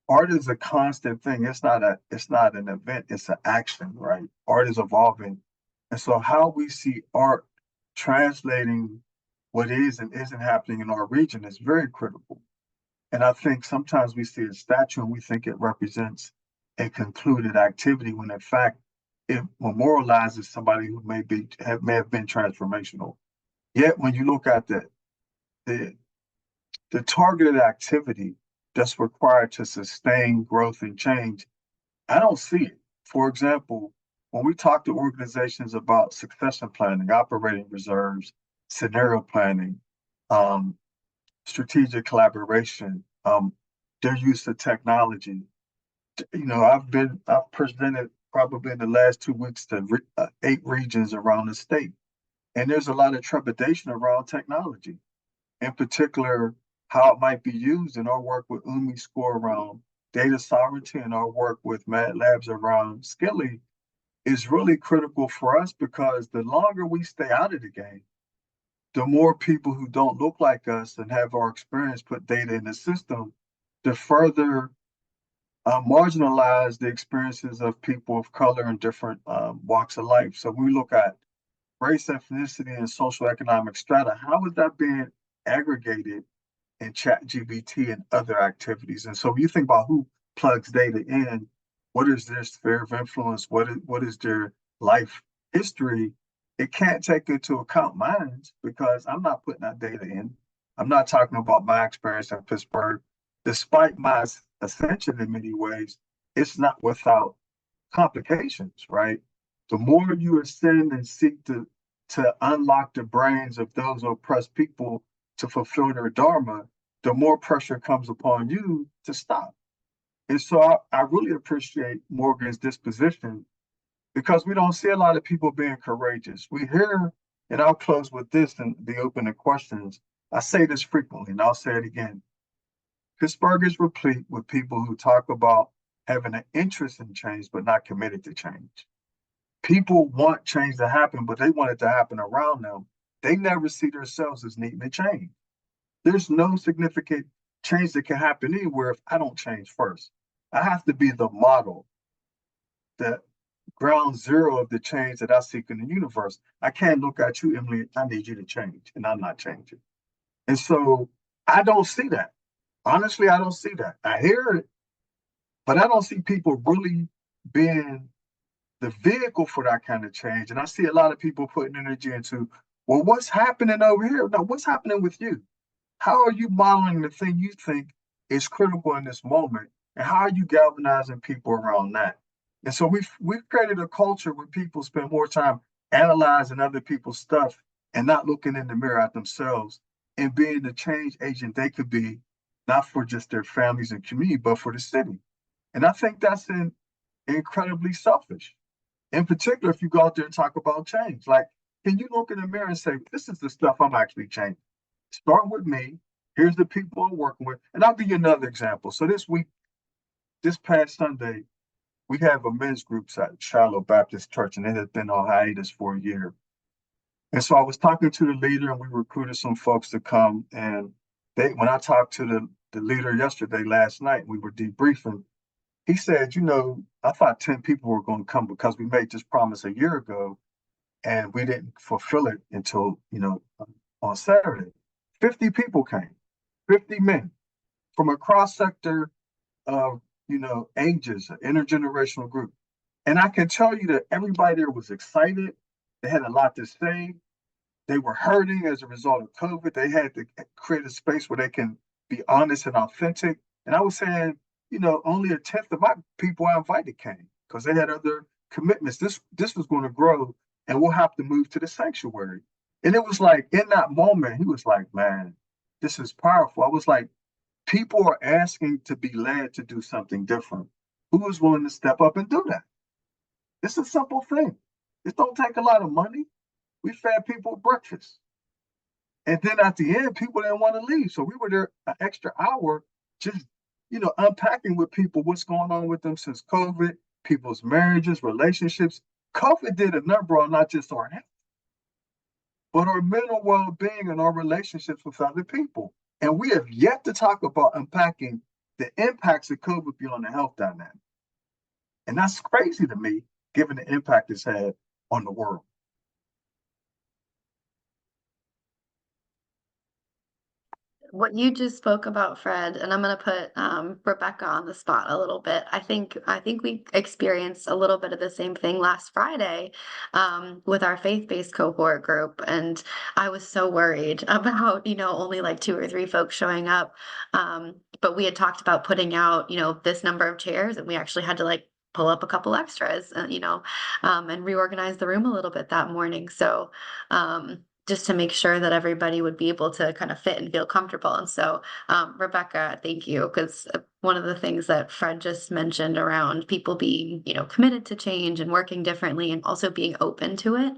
art is a constant thing. It's not an event, it's an action, right? Art is evolving. And so how we see art translating what is and isn't happening in our region is very critical. And I think sometimes we see a statue and we think it represents a concluded activity when in fact it memorializes somebody who may have been transformational. Yet when you look at the the targeted activity that's required to sustain growth and change, I don't see it. For example, when we talk to organizations about succession planning, operating reserves, scenario planning, um, strategic collaboration, their use of technology. I've presented probably in the last 2 weeks to 8 regions around the state, and there's a lot of trepidation around technology, in particular how it might be used in our work with UMI score around data sovereignty and our work with Mad Labs around skilling is really critical for us because the longer we stay out of the game, the more people who don't look like us and have our experience put data in the system, the further marginalize the experiences of people of color in different walks of life. So when we look at race, ethnicity, and social economic strata, how is that being aggregated in ChatGPT and other activities? And so when you think about who plugs data in, what is their sphere of influence? What is their life history? It can't take into account mine because I'm not putting that data in. I'm not talking about my experience in Pittsburgh. Despite my ascension in many ways, it's not without complications, right? The more you ascend and seek to unlock the brains of those oppressed people to fulfill their dharma, the more pressure comes upon you to stop. And so I really appreciate Morgan's disposition because we don't see a lot of people being courageous. We hear, and I'll close with this and be open to questions. I say this frequently, and I'll say it again. Pittsburgh is replete with people who talk about having an interest in change, but not committed to change. People want change to happen, but they want it to happen around them. They never see themselves as needing to change. There's no significant change that can happen anywhere if I don't change first. I have to be the model, the ground zero of the change that I seek in the universe. I can't look at you, Emily, I need you to change, and I'm not changing. And so I don't see that. Honestly, I don't see that. I hear it, but I don't see people really being the vehicle for that kind of change. And I see a lot of people putting energy into, well, what's happening over here? No, what's happening with you? How are you modeling the thing you think is critical in this moment? And how are you galvanizing people around that? And so we've created a culture where people spend more time analyzing other people's stuff and not looking in the mirror at themselves and being the change agent they could be, not for just their families and community, but for the city. And I think that's incredibly selfish. In particular, if you go out there and talk about change, like, can you look in the mirror and say, this is the stuff I'm actually changing? Start with me. Here's the people I'm working with. And I'll give you another example. So this past Sunday, we have a men's group at Shiloh Baptist Church, and it has been on hiatus for a year. And so I was talking to the leader, and we recruited some folks to come. And when I talked to the leader last night, we were debriefing. He said, I thought 10 people were going to come because we made this promise a year ago, and we didn't fulfill it until, on Saturday. 50 people came, 50 men from a cross sector of, ages, an intergenerational group. And I can tell you that everybody there was excited. They had a lot to say. They were hurting as a result of COVID. They had to create a space where they can be honest and authentic. And I was saying, only a tenth of my people I invited came because they had other commitments. This was going to grow, and we'll have to move to the sanctuary. And it was like, in that moment, he was like, man, this is powerful. I was like, people are asking to be led to do something different. Who is willing to step up and do that? It's a simple thing. It don't take a lot of money. We fed people breakfast. And then at the end, people didn't want to leave. So we were there an extra hour just, unpacking with people what's going on with them since COVID, people's marriages, relationships. COVID did a number on not just our health, but our mental well-being and our relationships with other people. And we have yet to talk about unpacking the impacts of COVID beyond the health dynamic. And that's crazy to me, given the impact it's had on the world. What you just spoke about, Fred, and I'm going to put Rebecca on the spot a little bit. I think we experienced a little bit of the same thing last Friday with our faith-based cohort group, and I was so worried about only like 2 or 3 folks showing up. But we had talked about putting out this number of chairs, and we actually had to like pull up a couple extras, and reorganize the room a little bit that morning. So. Just to make sure that everybody would be able to kind of fit and feel comfortable. And so, Rebecca, thank you, because one of the things that Fred just mentioned around people being, committed to change and working differently and also being open to it,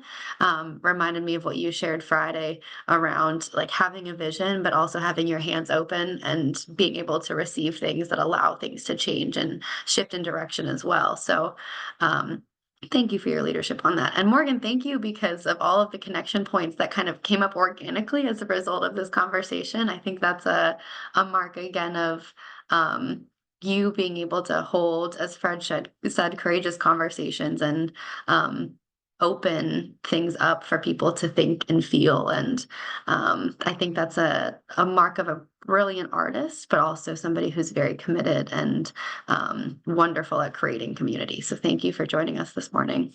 reminded me of what you shared Friday around like having a vision, but also having your hands open and being able to receive things that allow things to change and shift in direction as well. So, thank you for your leadership on that. And Morgan, thank you because of all of the connection points that kind of came up organically as a result of this conversation. I think that's a mark again of you being able to hold, as Fred said, courageous conversations and open things up for people to think and feel. And I think that's a mark of a brilliant artist, but also somebody who's very committed and wonderful at creating community. So thank you for joining us this morning.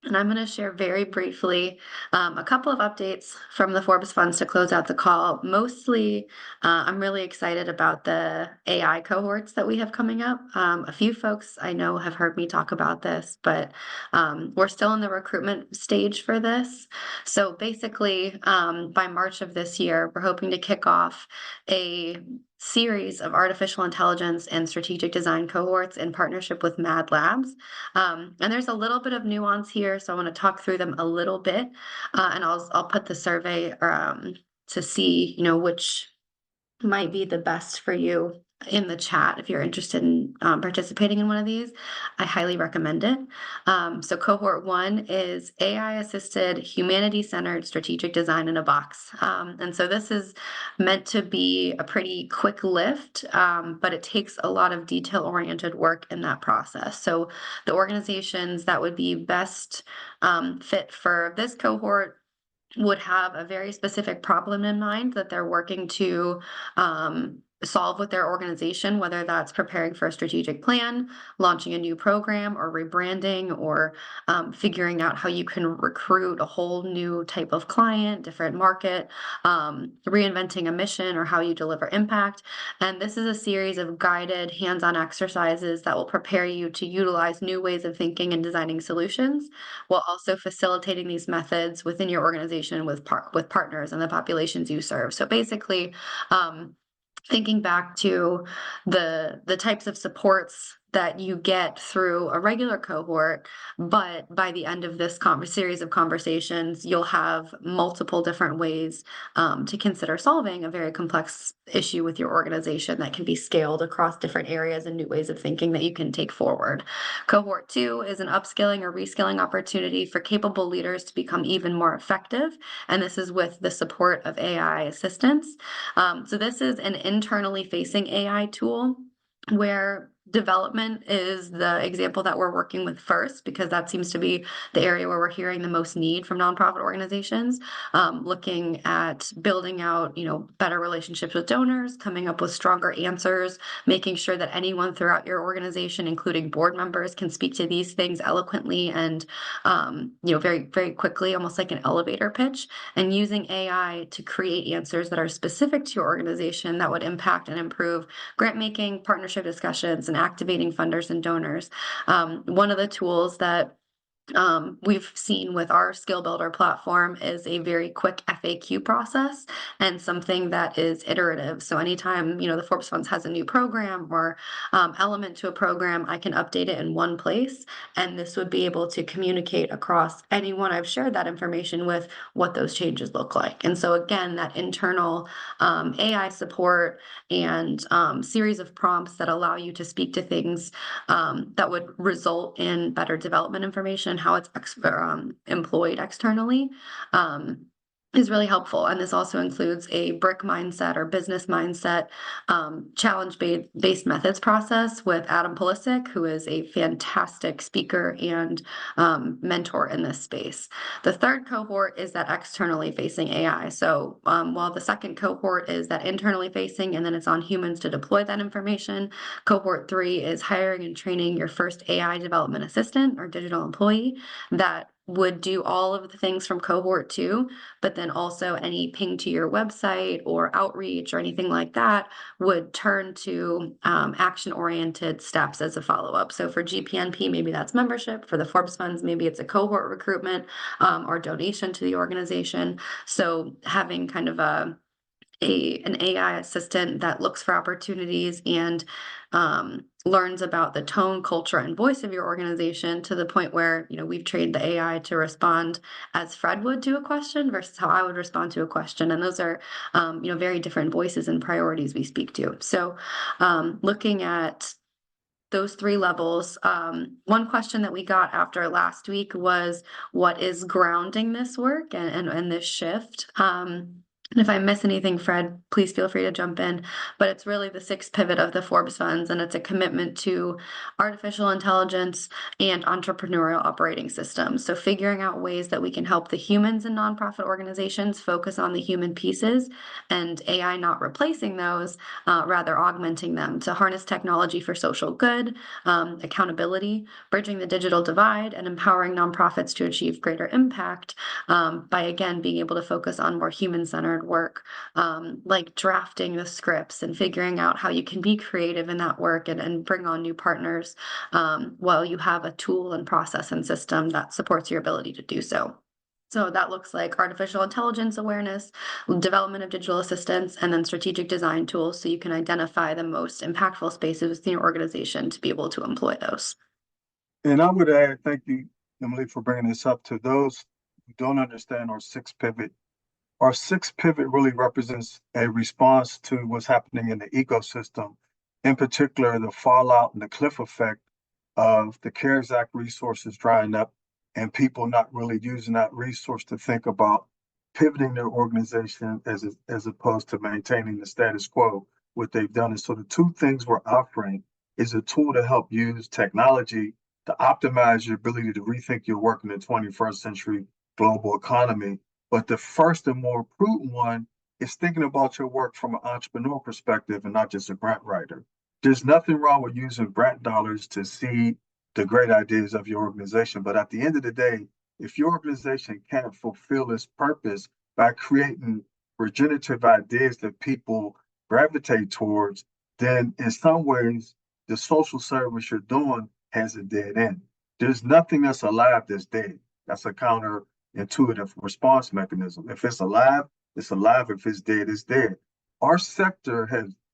And I'm going to share very briefly a couple of updates from the Forbes Funds to close out the call. Mostly, I'm really excited about the AI cohorts that we have coming up. A few folks I know have heard me talk about this, but we're still in the recruitment stage for this. So basically, by March of this year, we're hoping to kick off a series of artificial intelligence and strategic design cohorts in partnership with Mad Labs. And there's a little bit of nuance here, so I want to talk through them a little bit, and I'll put the survey to see which might be the best for you in the chat if you're interested in participating in one of these. I highly recommend it. So cohort 1 is AI-assisted, humanity-centered strategic design in a box. And so this is meant to be a pretty quick lift, but it takes a lot of detail-oriented work in that process. So the organizations that would be best fit for this cohort would have a very specific problem in mind that they're working to solve with their organization, whether that's preparing for a strategic plan, launching a new program, or rebranding, or figuring out how you can recruit a whole new type of client, different market, reinventing a mission, or how you deliver impact. And this is a series of guided hands-on exercises that will prepare you to utilize new ways of thinking and designing solutions, while also facilitating these methods within your organization with partners and the populations you serve. So basically, thinking back to the types of supports that you get through a regular cohort, but by the end of this series of conversations, you'll have multiple different ways to consider solving a very complex issue with your organization that can be scaled across different areas and new ways of thinking that you can take forward. Cohort 2 is an upskilling or reskilling opportunity for capable leaders to become even more effective, and this is with the support of AI assistance. So this is an internally facing AI tool where development is the example that we're working with first, because that seems to be the area where we're hearing the most need from nonprofit organizations, looking at building out, better relationships with donors, coming up with stronger answers, making sure that anyone throughout your organization, including board members, can speak to these things eloquently and, very, very quickly, almost like an elevator pitch, and using AI to create answers that are specific to your organization that would impact and improve grant making, partnership discussions, and activating funders and donors. One of the tools that we've seen with our skill builder platform is a very quick FAQ process and something that is iterative. So anytime, the Forbes Funds has a new program or element to a program, I can update it in one place. And this would be able to communicate across anyone I've shared that information with what those changes look like. And so again, that internal AI support and series of prompts that allow you to speak to things that would result in better development information, how it's employed externally, is really helpful. And this also includes a brick mindset or business mindset challenge-based methods process with Adam Pulisic, who is a fantastic speaker and mentor in this space. The third cohort is that externally facing AI. So while the second cohort is that internally facing, and then it's on humans to deploy that information, cohort 3 is hiring and training your first AI development assistant or digital employee that would do all of the things from cohort 2, but then also any ping to your website or outreach or anything like that would turn to action-oriented steps as a follow-up. So for GPNP, maybe that's membership. For the Forbes Funds, maybe it's a cohort recruitment or donation to the organization. So having kind of an AI assistant that looks for opportunities and learns about the tone, culture, and voice of your organization to the point where, we've trained the AI to respond as Fred would to a question versus how I would respond to a question. And those are, very different voices and priorities we speak to. So looking at those 3 levels. One question that we got after last week was, what is grounding this work and this shift? And if I miss anything, Fred, please feel free to jump in. But it's really the 6th pivot of the Forbes Funds, and it's a commitment to artificial intelligence and entrepreneurial operating systems. So figuring out ways that we can help the humans in nonprofit organizations focus on the human pieces, and AI not replacing those, rather augmenting them to harness technology for social good, accountability, bridging the digital divide, and empowering nonprofits to achieve greater impact by, again, being able to focus on more human-centered work, like drafting the scripts and figuring out how you can be creative in that work and bring on new partners while you have a tool and process and system that supports your ability to do so. So that looks like artificial intelligence awareness, development of digital assistants, and then strategic design tools so you can identify the most impactful spaces in your organization to be able to employ those. And I would add, thank you, Emily, for bringing this up. To those who don't understand our 6th pivot, our 6th pivot really represents a response to what's happening in the ecosystem in particular, the fallout and the cliff effect of the CARES Act resources drying up and people not really using that resource to think about pivoting their organization as opposed to maintaining the status quo. What they've done is, so the two things we're offering is a tool to help use technology to optimize your ability to rethink your work in the 21st century global economy. But the first and more prudent one is thinking about your work from an entrepreneur perspective and not just a grant writer. There's nothing wrong with using grant dollars to seed the great ideas of your organization. But at the end of the day, if your organization can't fulfill its purpose by creating regenerative ideas that people gravitate towards, then in some ways, the social service you're doing has a dead end. There's nothing that's alive that's dead. That's a counterintuitive response mechanism. If it's alive, it's alive. If it's dead, it's dead. Our sector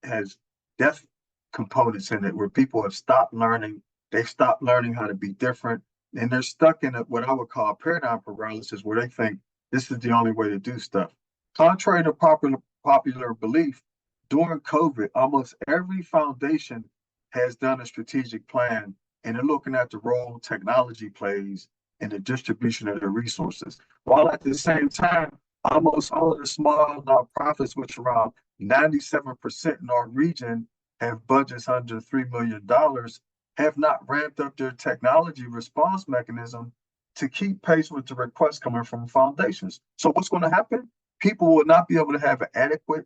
has death components in it where people have stopped learning. They've stopped learning how to be different, and they're stuck in what I would call paradigm paralysis, where they think this is the only way to do stuff. Contrary to popular belief, during COVID, almost every foundation has done a strategic plan, and they're looking at the role technology plays in the distribution of the resources. While at the same time, almost all of the small nonprofits, which around 97% in our region have budgets under $3 million, have not ramped up their technology response mechanism to keep pace with the requests coming from foundations. So what's going to happen? People will not be able to have an adequate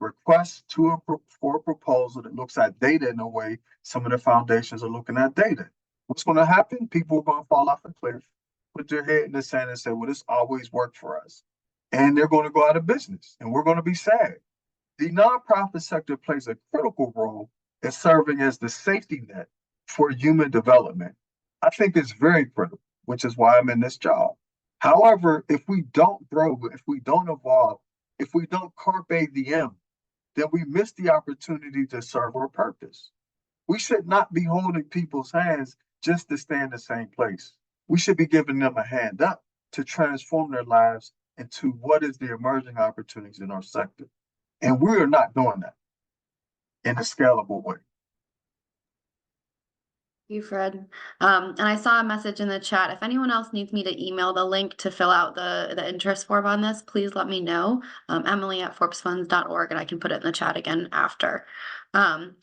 request for a proposal that looks at data in a way some of the foundations are looking at data. What's going to happen? People are going to fall off a cliff, put their head in the sand and say, well, this always worked for us. And they're going to go out of business, and we're going to be sad. The nonprofit sector plays a critical role in serving as the safety net for human development. I think it's very critical, which is why I'm in this job. However, if we don't grow, if we don't evolve, if we don't carpe diem, then we miss the opportunity to serve our purpose. We should not be holding people's hands just to stay in the same place. We should be giving them a hand up to transform their lives into what is the emerging opportunities in our sector. And we are not doing that in a scalable way. You, Fred. And I saw a message in the chat. If anyone else needs me to email the link to fill out the interest form on this, please let me know. Emily@forbesfunds.org, and I can put it in the chat again after.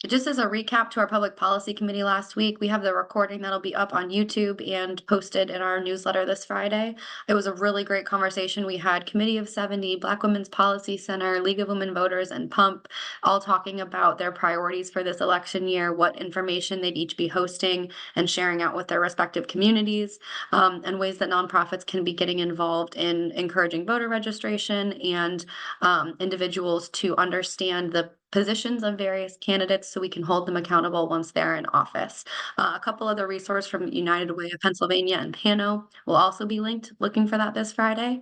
Just as a recap to our Public Policy Committee last week, we have the recording that'll be up on YouTube and posted in our newsletter this Friday. It was a really great conversation. We had Committee of 70, Black Women's Policy Center, League of Women Voters, and PUMP all talking about their priorities for this election year, what information they'd each be hosting and sharing out with their respective communities, and ways that nonprofits can be getting involved in encouraging voter registration and individuals to understand the positions of various candidates so we can hold them accountable once they're in office. A couple other resources from United Way of Pennsylvania and PANO will also be linked, looking for that this Friday.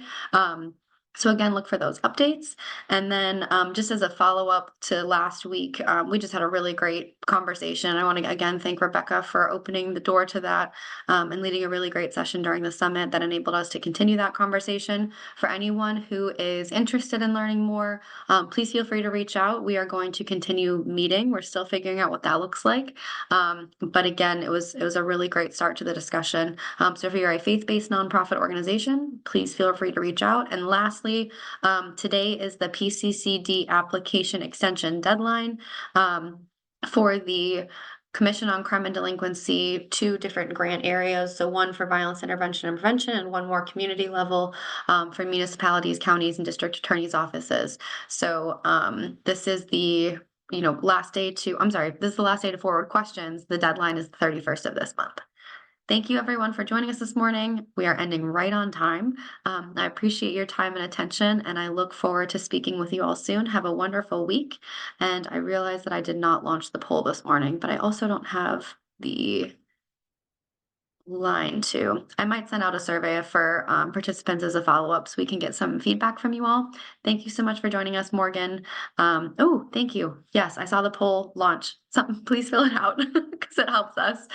So again, look for those updates. And then just as a follow-up to last week, we just had a really great conversation. I want to again thank Rebecca for opening the door to that and leading a really great session during the summit that enabled us to continue that conversation. For anyone who is interested in learning more, please feel free to reach out. We are going to continue meeting. We're still figuring out what that looks like. But again, it was a really great start to the discussion. So if you're a faith-based nonprofit organization, please feel free to reach out. And lastly, today is the PCCD application extension deadline for the Commission on Crime and Delinquency, 2 different grant areas. So one for violence intervention and prevention, and one more community level for municipalities, counties, and district attorneys' offices. So this is the last day to, this is the last day to forward questions. The deadline is the 31st of this month. Thank you everyone for joining us this morning. We are ending right on time. I appreciate your time and attention, and I look forward to speaking with you all soon. Have a wonderful week. And I realize that I did not launch the poll this morning, but I also don't have the line 2. I might send out a survey for participants as a follow-up so we can get some feedback from you all. Thank you so much for joining us, Morgan. Oh, thank you. Yes, I saw the poll launch. Please fill it out because it helps us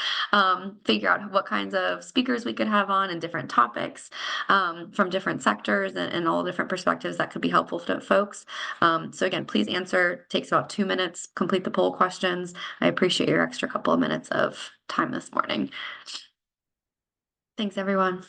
figure out what kinds of speakers we could have on and different topics from different sectors and all different perspectives that could be helpful to folks. So again, please answer. Takes about 2 minutes. Complete the poll questions. I appreciate your extra couple of minutes of time this morning. Thanks, everyone.